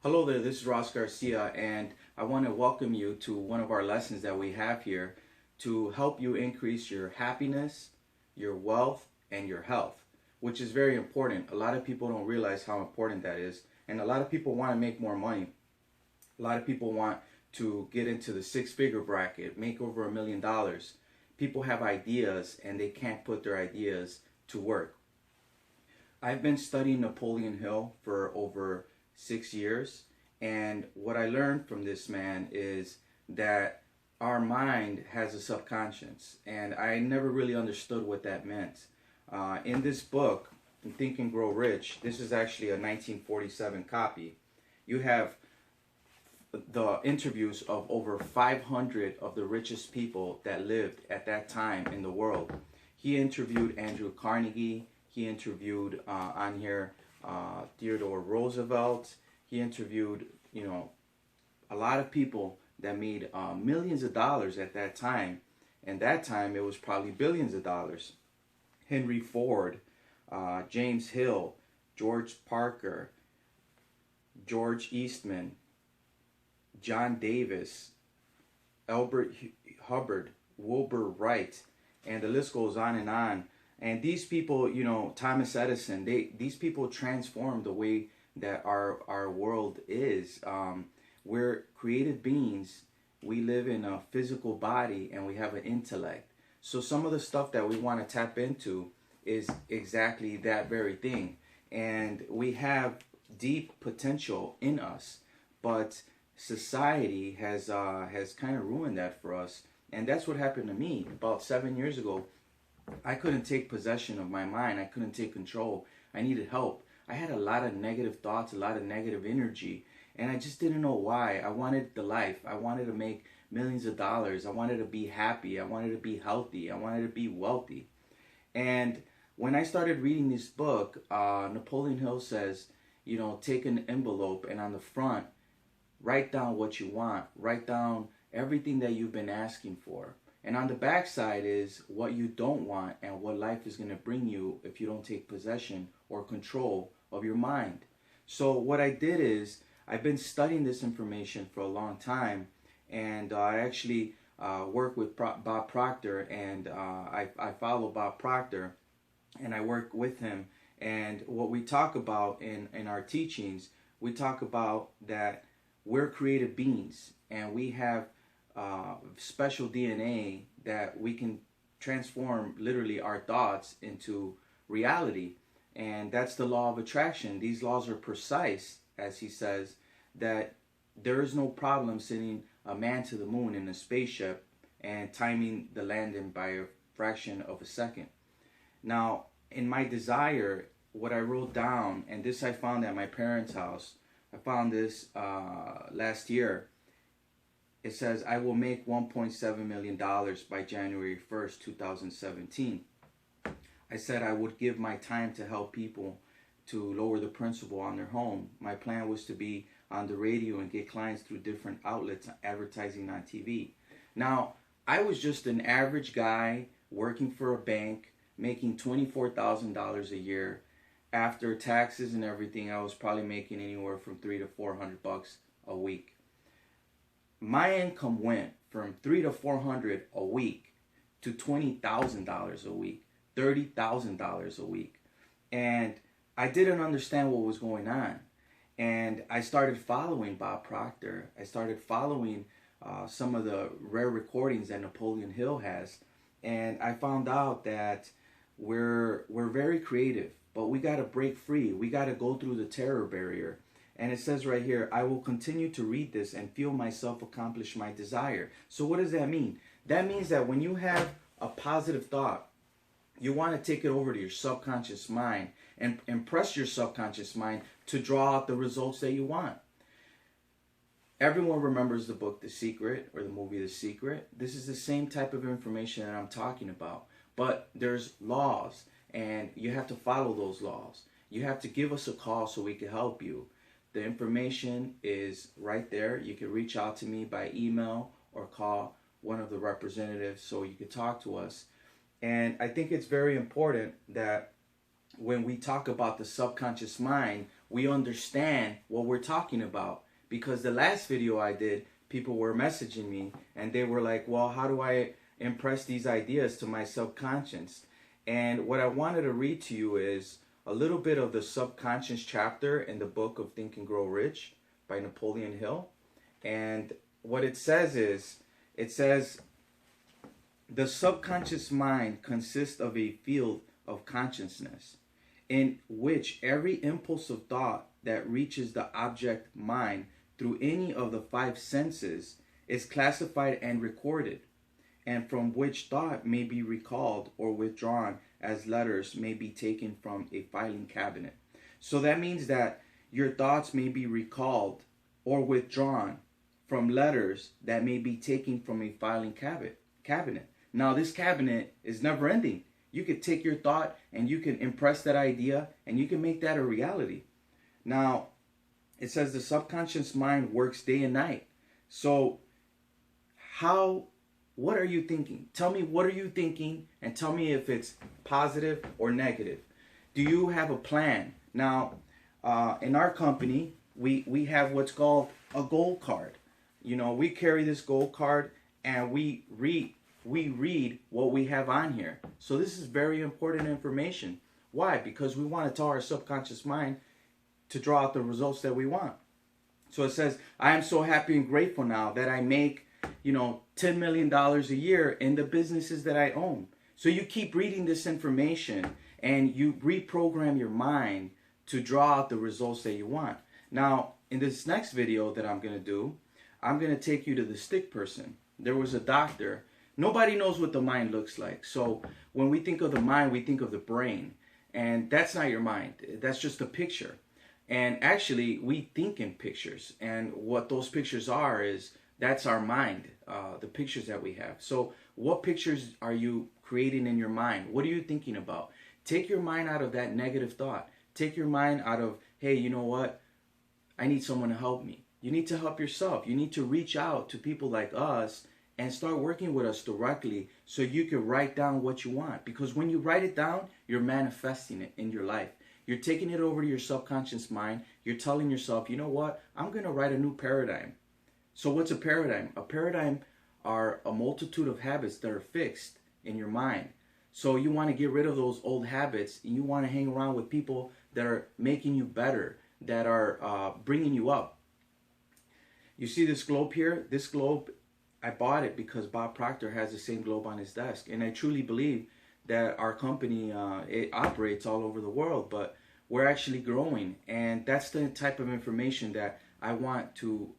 Hello there, this is Garcia, and I want to welcome you to one of our lessons that we have here to help you increase your happiness, your wealth, and your health, which is very important. A lot of people don't realize how important that is, and a lot of people want to make more money. A lot of people want to get into the six-figure bracket, make over $1 million. People have ideas, and they can't put their ideas to work. I've been studying Napoleon Hill for over 6 years, and what I learned from this man is that our mind has a subconscious, and I never really understood what that meant. In this book, Think and Grow Rich, this is actually a 1947 copy. You have the interviews of over 500 of the richest people that lived at that time in the world. He interviewed Andrew Carnegie. He interviewed on here Theodore Roosevelt. He interviewed, a lot of people that made millions of dollars at that time. And that time it was probably billions of dollars. Henry Ford, James Hill, George Parker, George Eastman, John Davis, Albert Hubbard, Wilbur Wright, and the list goes on and on. And these people, Thomas Edison, these people transformed the way that our world is. We're created beings. We live in a physical body and we have an intellect. So some of the stuff that we want to tap into is exactly that very thing. And we have deep potential in us, but society has kind of ruined that for us. And that's what happened to me about 7 years ago. I couldn't take possession of my mind. I couldn't take control. I needed help. I had a lot of negative thoughts, a lot of negative energy, and I just didn't know why. I wanted the life. I wanted to make millions of dollars. I wanted to be happy. I wanted to be healthy. I wanted to be wealthy. And when I started reading this book, Napoleon Hill says, take an envelope and on the front, write down what you want. Write down everything that you've been asking for. And on the back side is what you don't want and what life is going to bring you if you don't take possession or control of your mind. So what I did is I've been studying this information for a long time, and I actually work with Bob Proctor, and I follow Bob Proctor, and I work with him. And what we talk about in our teachings, we talk about that we're creative beings, and we have special DNA that we can transform literally our thoughts into reality. And that's the law of attraction. These laws are precise, as he says, that there is no problem sending a man to the moon in a spaceship and timing the landing by a fraction of a second. Now, in my desire, what I wrote down, and this I found at my parents' house, I found this last year. It says, I will make $1.7 million by January 1st, 2017. I said I would give my time to help people to lower the principal on their home. My plan was to be on the radio and get clients through different outlets, advertising on TV. Now, I was just an average guy working for a bank, making $24,000 a year. After taxes and everything, I was probably making anywhere from $300 to $400 a week. My income went from $300 to $400 a week to $20,000 a week, $30,000 a week. And I didn't understand what was going on. And I started following Bob Proctor. I started following some of the rare recordings that Napoleon Hill has. And I found out that we're very creative, but we got to break free. We got to go through the terror barrier. And it says right here, I will continue to read this and feel myself accomplish my desire. So what does that mean? That means that when you have a positive thought, you want to take it over to your subconscious mind and impress your subconscious mind to draw out the results that you want. Everyone remembers the book The Secret or the movie The Secret. This is the same type of information that I'm talking about. But there's laws, and you have to follow those laws. You have to give us a call so we can help you. The information is right there. You can reach out to me by email or call one of the representatives so you can talk to us. And I think it's very important that when we talk about the subconscious mind, we understand what we're talking about. Because the last video I did, people were messaging me and they were like, well, how do I impress these ideas to my subconscious? And what I wanted to read to you is a little bit of the subconscious chapter in the book of Think and Grow Rich by Napoleon Hill. And what it says is, it says, the subconscious mind consists of a field of consciousness in which every impulse of thought that reaches the object mind through any of the five senses is classified and recorded, and from which thought may be recalled or withdrawn as letters may be taken from a filing cabinet. So that means that your thoughts may be recalled or withdrawn from letters that may be taken from a filing cabinet. Now, this cabinet is never ending. You could take your thought and you can impress that idea and you can make that a reality. Now, it says the subconscious mind works day and night. So what are you thinking? Tell me, what are you thinking? And tell me if it's positive or negative. Do you have a plan? Now, in our company, we have what's called a goal card. You know, we carry this goal card and we read what we have on here. So this is very important information. Why? Because we want to tell our subconscious mind to draw out the results that we want. So it says, I am so happy and grateful now that I make, $10 million a year in the businesses that I own. So you keep reading this information and you reprogram your mind to draw out the results that you want. Now, in this next video that I'm going to do, I'm going to take you to the stick person. There was a doctor. Nobody knows what the mind looks like. So when we think of the mind, we think of the brain. And that's not your mind. That's just a picture. And actually, we think in pictures. And what those pictures are is, that's our mind, the pictures that we have. So what pictures are you creating in your mind? What are you thinking about? Take your mind out of that negative thought. Take your mind out of, hey, you know what? I need someone to help me. You need to help yourself. You need to reach out to people like us and start working with us directly so you can write down what you want. Because when you write it down, you're manifesting it in your life. You're taking it over to your subconscious mind. You're telling yourself, you know what? I'm going to write a new paradigm. So what's a paradigm? A paradigm are a multitude of habits that are fixed in your mind. So you want to get rid of those old habits and you want to hang around with people that are making you better, that are bringing you up. You see this globe here? This globe, I bought it because Bob Proctor has the same globe on his desk. And I truly believe that our company, it operates all over the world, but we're actually growing. And that's the type of information that I want to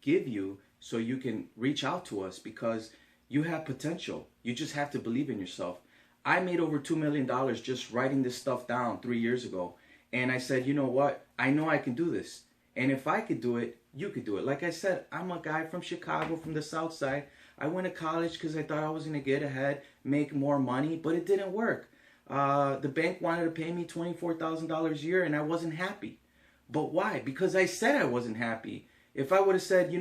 give you so you can reach out to us, because you have potential. You just have to believe in yourself. I made over $2 million just writing this stuff down 3 years ago. And I said, you know what? I know I can do this. And if I could do it, you could do it. Like I said, I'm a guy from Chicago, from the South Side. I went to college because I thought I was going to get ahead, make more money, but it didn't work. The bank wanted to pay me $24,000 a year and I wasn't happy. But why? Because I said I wasn't happy. If I would have said,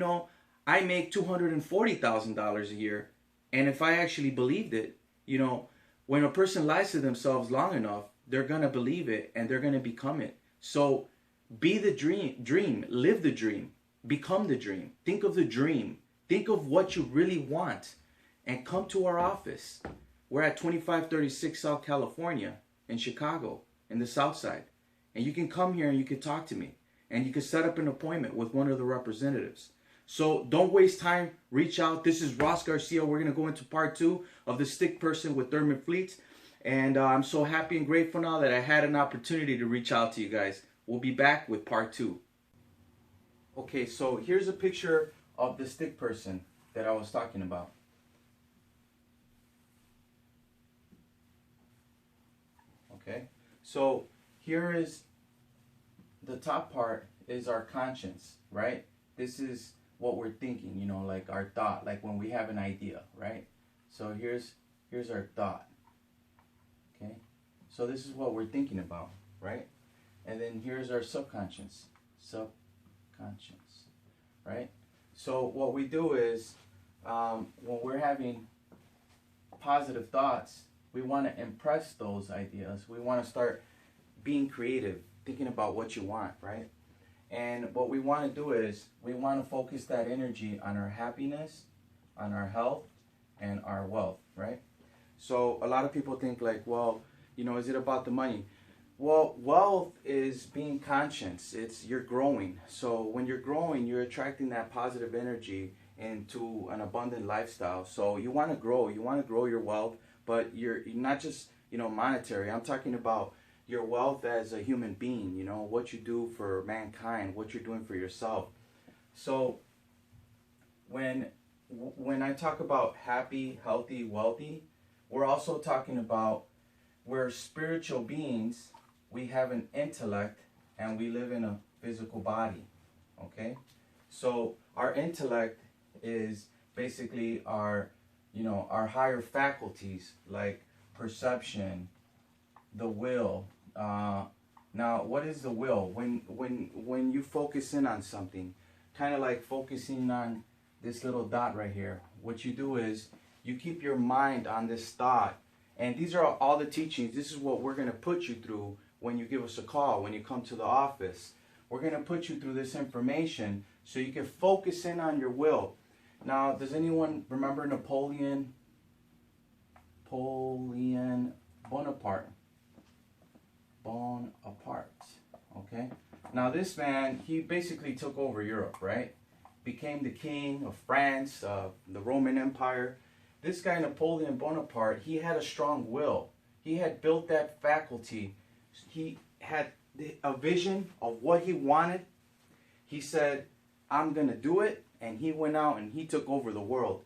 I make $240,000 a year, and if I actually believed it, when a person lies to themselves long enough, they're going to believe it and they're going to become it. So be the dream, live the dream, become the dream. Think of the dream. Think of what you really want and come to our office. We're at 2536 South California in Chicago, in the South Side. And you can come here and you can talk to me. And you can set up an appointment with one of the representatives. So don't waste time. Reach out. This is Ross Garcia. We're going to go into part 2 of the stick person with Thurman Fleets. And I'm so happy and grateful now that I had an opportunity to reach out to you guys. We'll be back with part 2. Okay, so here's a picture of the stick person that I was talking about. Okay, so here is the top part is our conscience, right? This is what we're thinking, like our thought, like when we have an idea, right? So here's our thought. Okay, so this is what we're thinking about, right? And then here's our subconscious, right? So what we do is when we're having positive thoughts, we want to impress those ideas. We want to start being creative, thinking about what you want, right? And what we want to do is we want to focus that energy on our happiness, on our health, and our wealth, right? So a lot of people think like, well, is it about the money? Well, wealth is being conscious. It's you're growing. So when you're growing, you're attracting that positive energy into an abundant lifestyle. So you want to grow. You want to grow your wealth, but you're not just monetary. I'm talking about your wealth as a human being. What you do for mankind, what you're doing for yourself. So when I talk about happy, healthy, wealthy, we're also talking about we're spiritual beings. We have an intellect and we live in a physical body. Okay? So our intellect is basically our higher faculties like perception, the will. Now, what is the will? When you focus in on something, kind of like focusing on this little dot right here, what you do is you keep your mind on this thought. And these are all the teachings. This is what we're going to put you through when you give us a call, when you come to the office. We're going to put you through this information so you can focus in on your will. Now, does anyone remember Napoleon Bonaparte? Okay? Now, this man, he basically took over Europe, right? Became the king of France, the Roman Empire. This guy, Napoleon Bonaparte, he had a strong will. He had built that faculty. He had a vision of what he wanted. He said, I'm going to do it. And he went out and he took over the world.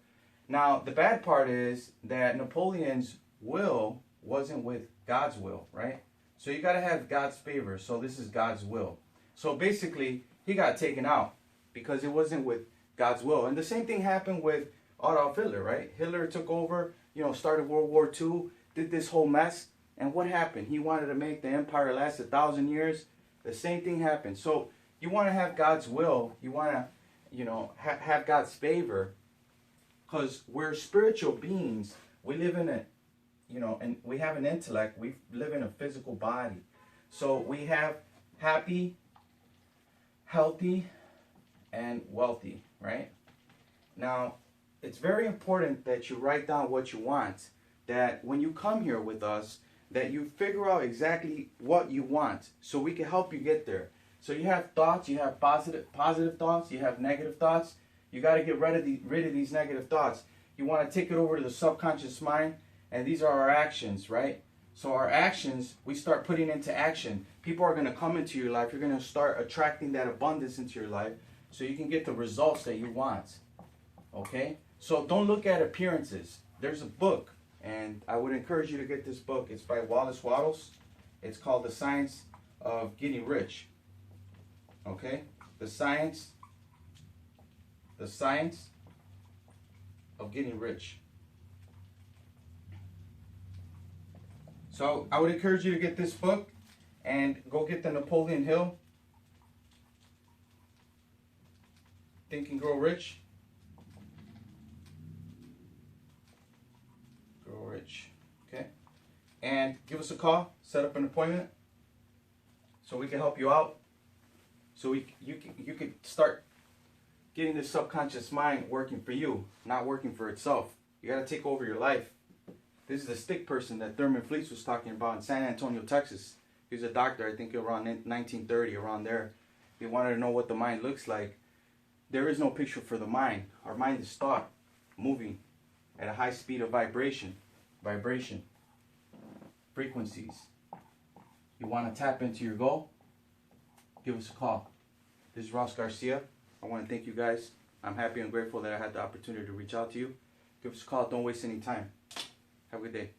Now, the bad part is that Napoleon's will wasn't with God's will, right? So you got to have God's favor. So this is God's will. So basically, he got taken out because it wasn't with God's will. And the same thing happened with Adolf Hitler, right? Hitler took over, started World War II, did this whole mess. And what happened? He wanted to make the empire last 1,000 years. The same thing happened. So you want to have God's will. You want to, have God's favor. Because we're spiritual beings. We live in and we have an intellect. We live in a physical body. So we have happy, healthy, and wealthy, right? Now, it's very important that you write down what you want. That when you come here with us, that you figure out exactly what you want so we can help you get there. So you have thoughts, you have positive thoughts, you have negative thoughts. You got to get rid of these negative thoughts. You want to take it over to the subconscious mind, and these are our actions, right? So our actions, we start putting into action. People are going to come into your life. You're going to start attracting that abundance into your life so you can get the results that you want. Okay? So don't look at appearances. There's a book, and I would encourage you to get this book. It's by Wallace Wattles. It's called The Science of Getting Rich. Okay? The Science of Getting Rich. So I would encourage you to get this book and go get the Napoleon Hill, Think and Grow Rich. Grow Rich. Okay? And give us a call, set up an appointment so we can help you out. So you can start getting the subconscious mind working for you, not working for itself. You got to take over your life. This is the stick person that Thurman Fleets was talking about in San Antonio, Texas. He was a doctor, I think around 1930, around there. He wanted to know what the mind looks like. There is no picture for the mind. Our mind is thought, moving at a high speed of vibration, frequencies. You want to tap into your goal? Give us a call. This is Ross Garcia. I want to thank you guys. I'm happy and grateful that I had the opportunity to reach out to you. Give us a call. Don't waste any time. Have a good day.